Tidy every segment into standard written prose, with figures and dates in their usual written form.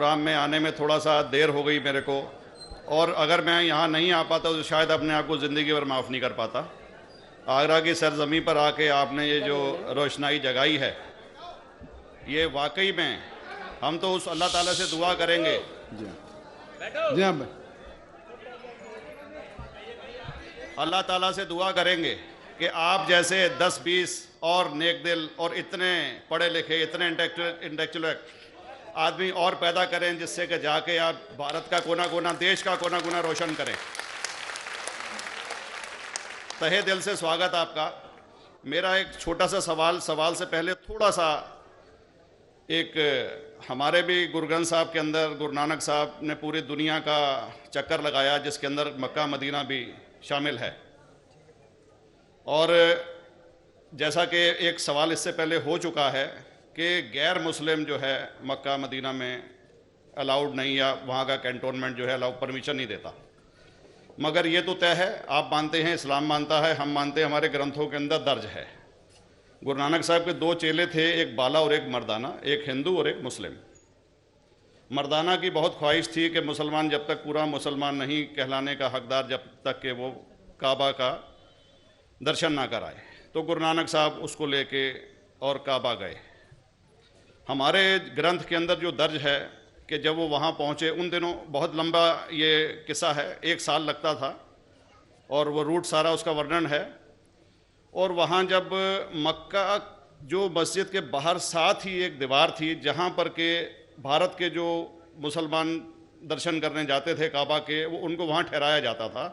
Programme में आने में थोड़ा सा देर हो गई मेरे को, और अगर मैं यहाँ नहीं आ पाता तो शायद अपने आप को ज़िंदगी भर माफ़ नहीं कर पाता। आगरा की सरजमी पर आके आपने ये जो रोशनाई जगाई है, ये वाकई में हम तो उस अल्लाह ताला से दुआ करेंगे। जी हाँ, अल्लाह ताला से दुआ करेंगे कि आप जैसे 10-20 और नेक दिल और इतने पढ़े लिखे, इतने इंटेलेक्चुअल आदमी और पैदा करें, जिससे कि जाके आप भारत का कोना कोना, देश का कोना कोना रोशन करें। तहे दिल से स्वागत आपका। मेरा एक छोटा सा सवाल से पहले थोड़ा सा, एक हमारे भी गुरु ग्रंथ साहब के अंदर गुरु नानक साहब ने पूरी दुनिया का चक्कर लगाया, जिसके अंदर मक्का मदीना भी शामिल है। और जैसा कि एक सवाल इससे पहले हो चुका है कि गैर मुस्लिम जो है मक्का मदीना में अलाउड नहीं, या वहाँ का कैंटोनमेंट जो है अलाउ परमिशन नहीं देता। मगर ये तो तय है, आप मानते हैं, इस्लाम मानता है, हम मानते हैं, हमारे ग्रंथों के अंदर दर्ज है। गुरु नानक साहब के 2 चेले थे, एक बाला और एक मर्दाना, एक हिंदू और एक मुस्लिम। मर्दाना की बहुत ख्वाहिश थी कि मुसलमान जब तक पूरा मुसलमान नहीं कहलाने का हकदार, जब तक कि वो काबा का दर्शन ना कराए, तो गुरु नानक साहब उसको लेके और काबा गए। हमारे ग्रंथ के अंदर जो दर्ज है कि जब वो वहाँ पहुँचे, उन दिनों बहुत लंबा ये किस्सा है, 1 साल लगता था, और वो रूट सारा उसका वर्णन है। और वहाँ जब मक्का, जो मस्जिद के बाहर साथ ही एक दीवार थी जहाँ पर के भारत के जो मुसलमान दर्शन करने जाते थे काबा के, वो उनको वहाँ ठहराया जाता था।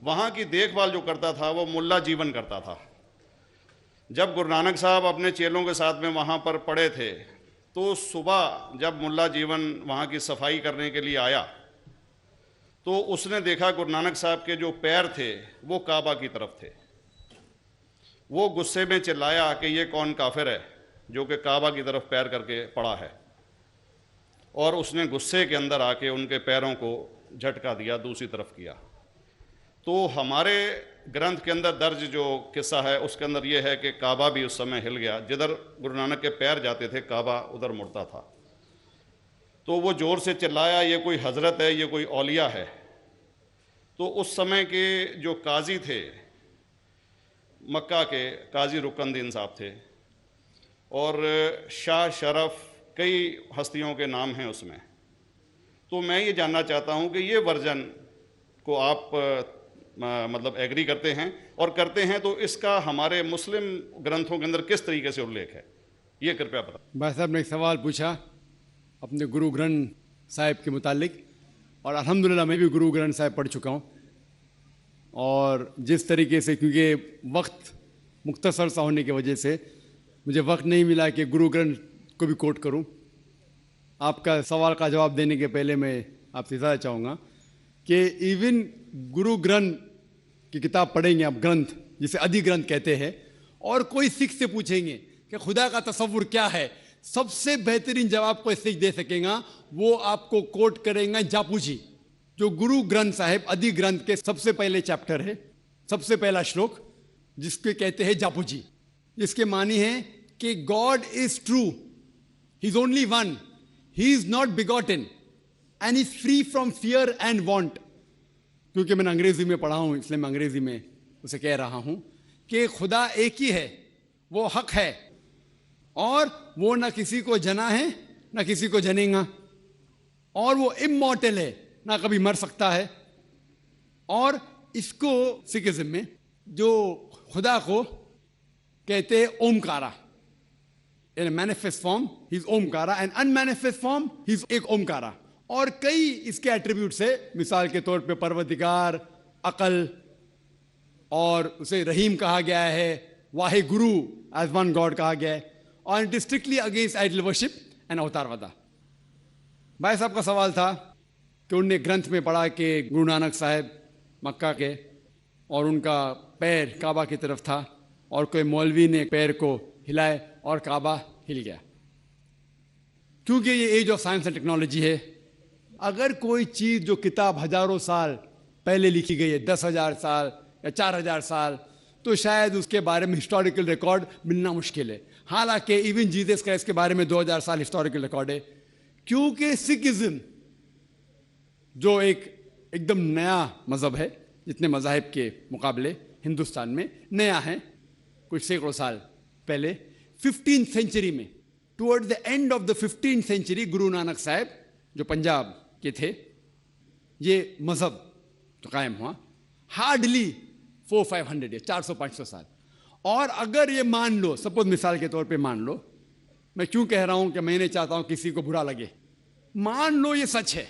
वहाँ की देखभाल जो करता था वो मुल्ला जीवन करता था। जब गुरु नानक साहब अपने चेलों के साथ में वहाँ पर पड़े थे, तो सुबह जब मुल्ला जीवन वहाँ की सफाई करने के लिए आया, तो उसने देखा गुरु नानक साहब के जो पैर थे वो काबा की तरफ थे। वो गुस्से में चिल्लाया कि ये कौन काफिर है जो कि काबा की तरफ पैर करके पड़ा है, और उसने गुस्से के अंदर आके उनके पैरों को झटका दिया, दूसरी तरफ किया। तो हमारे ग्रंथ के अंदर दर्ज जो किस्सा है उसके अंदर ये है कि काबा भी उस समय हिल गया, जिधर गुरु नानक के पैर जाते थे काबा उधर मुड़ता था। तो वो ज़ोर से चिल्लाया, ये कोई हजरत है, ये कोई औलिया है। तो उस समय के जो काजी थे मक्का के, काजी रुकनुद्दीन साहब थे, और शाह शरफ, कई हस्तियों के नाम हैं उसमें। तो मैं ये जानना चाहता हूँ कि ये वर्जन को आप मतलब एग्री करते हैं, और करते हैं तो इसका हमारे मुस्लिम ग्रंथों के अंदर किस तरीके से उल्लेख है, ये कृपया बताएं। भाई साहब ने एक सवाल पूछा अपने गुरु ग्रंथ साहिब के मुतालिक, और अल्हम्दुलिल्लाह मैं भी गुरु ग्रंथ साहिब पढ़ चुका हूँ। और जिस तरीके से, क्योंकि वक्त मुख्तसर सा होने की वजह से मुझे वक्त नहीं मिला कि गुरु ग्रंथ को भी कोट करूँ। आपका सवाल का जवाब देने के पहले मैं आपसे ज़्यादा चाहूँगा कि इवन गुरु ग्रंथ की किताब पढ़ेंगे आप, ग्रंथ जिसे आदि ग्रंथ कहते हैं, और कोई सिख से पूछेंगे कि खुदा का तसव्वुर क्या है, सबसे बेहतरीन जवाब कोई सिख दे सकेगा वो आपको कोट करेंगे जापू जी, जो गुरु ग्रंथ साहिब आदि ग्रंथ के सबसे पहले चैप्टर है, सबसे पहला श्लोक, जिसके कहते हैं जापू जी। इसके मानी है कि God is true, he is only one, he is not begotten and is free from fear and want. क्योंकि मैंने अंग्रेजी में पढ़ा हूं, इसलिए मैं अंग्रेजी में उसे कह रहा हूं कि खुदा एक ही है, वो हक है, और वो ना किसी को जना है ना किसी को जनेगा, और वो इमॉर्टल है, ना कभी मर सकता है। और इसको सिखिज्म में जो खुदा को कहते हैं Omkara, in manifest form he is Omkara, and unmanifest form he is एक ओमकारा। और कई इसके एट्रीब्यूट्स है, मिसाल के तौर पे परवरदिगार, अकल, और उसे रहीम कहा गया है, Wahe Guru as one God कहा गया है, और it is strictly against idol worship and अवतारवादा। भाई साहब का सवाल था कि उनने ग्रंथ में पढ़ा कि गुरु नानक साहब मक्का के, और उनका पैर काबा की तरफ था, और कोई मौलवी ने पैर को हिलाए और काबा हिल गया। क्योंकि ये age of science and technology है, अगर कोई चीज़ जो किताब हजारों साल पहले लिखी गई है, 10,000 साल या 4,000 साल, तो शायद उसके बारे में हिस्टोरिकल रिकॉर्ड मिलना मुश्किल है। हालांकि इवन जीसस क्राइस्ट के बारे में 2,000 साल हिस्टोरिकल रिकॉर्ड है क्योंकि सिखिज्म जो एकदम नया मज़हब है, जितने मज़ाहिब के मुकाबले हिंदुस्तान में नया है, कुछ सैकड़ों साल पहले 15th सेंचुरी में, toward the end of the 15th century, Guru Nanak साहब जो पंजाब के थे, ये मज़हब तो कायम हुआ हार्डली 400-500 ईयर, 400-500 साल। और अगर ये मान लो, सपोज मिसाल के तौर पे मान लो, मैं क्यों कह रहा हूं कि मैं नहीं चाहता हूं किसी को बुरा लगे, मान लो ये सच है,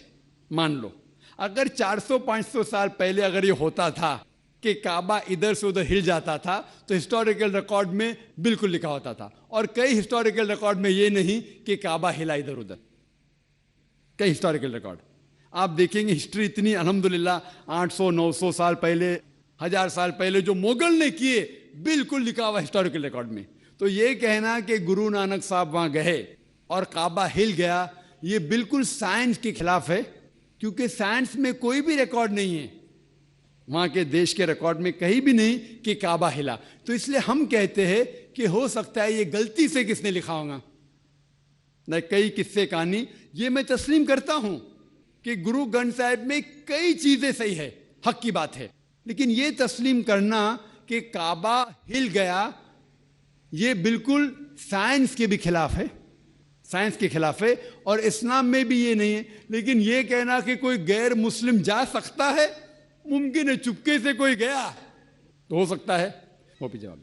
मान लो अगर 400-500 साल पहले अगर ये होता था कि काबा इधर से उधर हिल जाता था, तो हिस्टोरिकल रिकॉर्ड में बिल्कुल लिखा होता था। और कई हिस्टोरिकल रिकॉर्ड में ये नहीं कि काबा हिला इधर उधर, कई हिस्टोरिकल रिकॉर्ड आप देखेंगे। हिस्ट्री इतनी अल्हम्दुलिल्लाह 800-900 साल पहले, 1000 साल पहले जो मुगल ने किए, बिल्कुल लिखा हुआ हिस्टोरिकल रिकॉर्ड में। तो ये कहना कि गुरु नानक साहब वहां गए और काबा हिल गया, ये बिल्कुल साइंस के खिलाफ है, क्योंकि साइंस में कोई भी रिकॉर्ड नहीं है, वहां के देश के रिकॉर्ड में कहीं भी नहीं कि काबा हिला। तो इसलिए हम कहते हैं कि हो सकता है ये गलती से किसने लिखा होगा न, कई किस्से कहानी। ये मैं तस्लीम करता हूं कि गुरु ग्रंथ साहिब में कई चीजें सही है, हक की बात है, लेकिन ये तस्लीम करना कि काबा हिल गया, ये बिल्कुल साइंस के भी खिलाफ है, साइंस के खिलाफ है। और इस्लाम में भी ये नहीं है। लेकिन ये कहना कि कोई गैर मुस्लिम जा सकता है, मुमकिन है, चुपके से कोई गया तो हो सकता है, वो भी जवाब